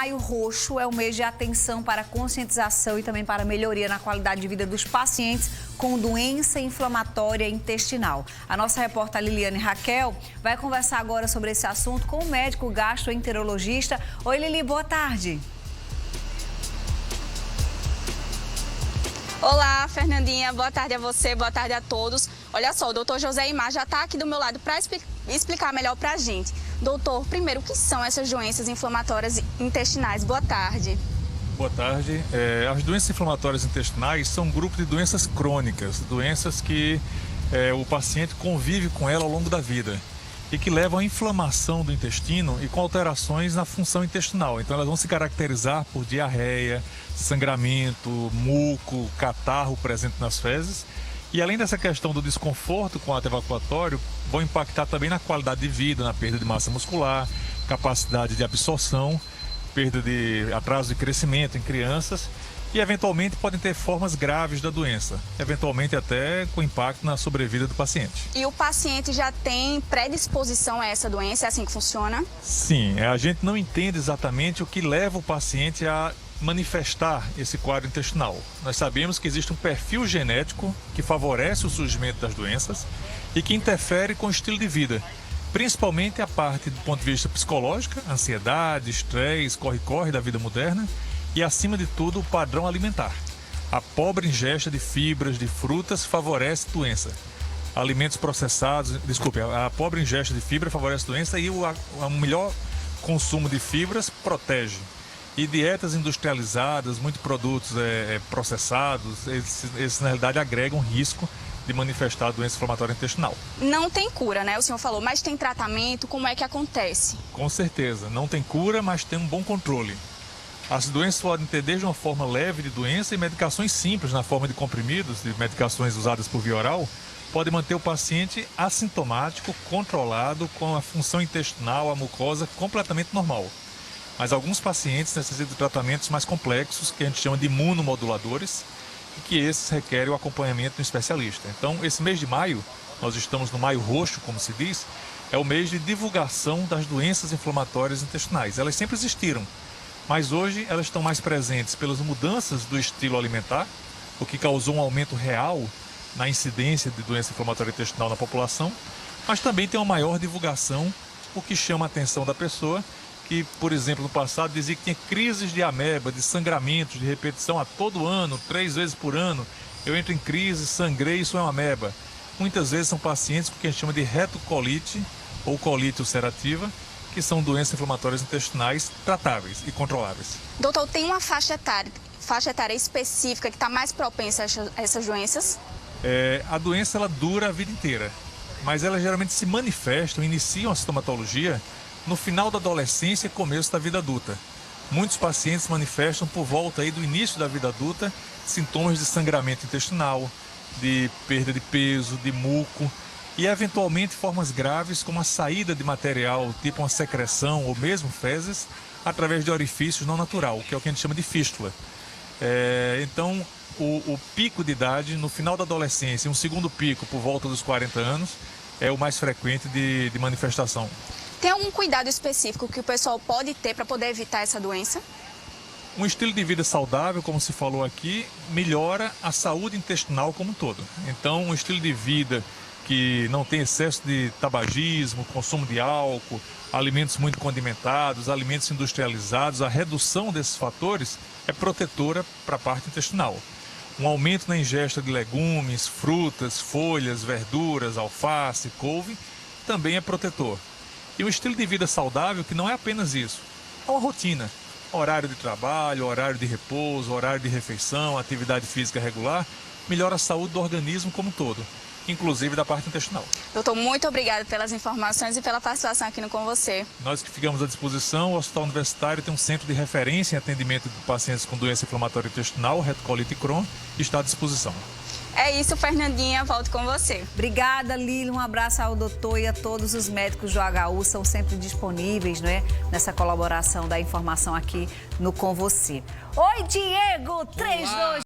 Maio Roxo é o mês de atenção para a conscientização e também para a melhoria na qualidade de vida dos pacientes com doença inflamatória intestinal. A nossa repórter Liliane Raquel vai conversar agora sobre esse assunto com o médico gastroenterologista. Oi, Lili, boa tarde. Olá, Fernandinha. Boa tarde a você, boa tarde a todos. Olha só, o doutor José Imar já está aqui do meu lado para explicar melhor para a gente. Doutor, primeiro, o que são essas doenças inflamatórias intestinais? Boa tarde. Boa tarde. As doenças inflamatórias intestinais são um grupo de doenças crônicas, doenças que o paciente convive com ela ao longo da vida e que levam à inflamação do intestino e com alterações na função intestinal. Então elas vão se caracterizar por diarreia, sangramento, muco, catarro presente nas fezes. E além dessa questão do desconforto com o ato evacuatório, vão impactar também na qualidade de vida, na perda de massa muscular, capacidade de absorção, perda de atraso de crescimento em crianças e eventualmente podem ter formas graves da doença, eventualmente até com impacto na sobrevida do paciente. E o paciente já tem predisposição a essa doença? É assim que funciona? Sim, a gente não entende exatamente o que leva o paciente a manifestar esse quadro intestinal. Nós sabemos que existe um perfil genético que favorece o surgimento das doenças e que interfere com o estilo de vida, principalmente a parte do ponto de vista psicológico, ansiedade, estresse, corre-corre da vida moderna e, acima de tudo, o padrão alimentar. A pobre ingesta de fibras, de frutas, favorece doença. Alimentos processados, a pobre ingesta de fibra favorece doença e o melhor consumo de fibras protege. E dietas industrializadas, muitos produtos processados, esses na realidade agregam risco de manifestar a doença inflamatória intestinal. Não tem cura, né? O senhor falou, mas tem tratamento? Como é que acontece? Com certeza, não tem cura, mas tem um bom controle. As doenças podem ter desde uma forma leve de doença e medicações simples na forma de comprimidos, de medicações usadas por via oral, podem manter o paciente assintomático, controlado, com a função intestinal, a mucosa completamente normal. Mas alguns pacientes necessitam de tratamentos mais complexos, que a gente chama de imunomoduladores, e que esses requerem o acompanhamento de um especialista. Então, esse mês de maio, nós estamos no Maio Roxo, como se diz, é o mês de divulgação das doenças inflamatórias intestinais. Elas sempre existiram, mas hoje elas estão mais presentes pelas mudanças do estilo alimentar, o que causou um aumento real na incidência de doença inflamatória intestinal na população, mas também tem uma maior divulgação, o que chama a atenção da pessoa, que, por exemplo, no passado dizia que tinha crises de ameba, de sangramentos, de repetição a todo ano, 3 vezes por ano. Eu entro em crise, sangrei, isso é uma ameba. Muitas vezes são pacientes com o que a gente chama de retocolite ou colite ulcerativa, que são doenças inflamatórias intestinais tratáveis e controláveis. Doutor, tem uma faixa etária específica que está mais propensa a essas doenças? A doença ela dura a vida inteira, mas elas geralmente se manifestam, iniciam a sintomatologia no final da adolescência e começo da vida adulta. Muitos pacientes manifestam por volta aí do início da vida adulta sintomas de sangramento intestinal, de perda de peso, de muco e eventualmente formas graves como a saída de material tipo uma secreção ou mesmo fezes através de orifícios não natural, que é o que a gente chama de fístula. Então o pico de idade no final da adolescência e um segundo pico por volta dos 40 anos é o mais frequente de manifestação. Tem algum cuidado específico que o pessoal pode ter para poder evitar essa doença? Um estilo de vida saudável, como se falou aqui, melhora a saúde intestinal como um todo. Então, um estilo de vida que não tem excesso de tabagismo, consumo de álcool, alimentos muito condimentados, alimentos industrializados, a redução desses fatores é protetora para a parte intestinal. Um aumento na ingesta de legumes, frutas, folhas, verduras, alface, couve, também é protetor. E um estilo de vida saudável que não é apenas isso, é uma rotina. Horário de trabalho, horário de repouso, horário de refeição, atividade física regular, melhora a saúde do organismo como um todo, inclusive da parte intestinal. Doutor, muito obrigada pelas informações e pela participação aqui no Com Você. Nós que ficamos à disposição, o Hospital Universitário tem um centro de referência em atendimento de pacientes com doença inflamatória intestinal, retocolite e Crohn, e está à disposição. É isso, Fernandinha, volto com você. Obrigada, Lili. Um abraço ao doutor e a todos os médicos do HU. São sempre disponíveis, né, nessa colaboração da informação aqui no Com Você. Oi, Diego! 3, 2...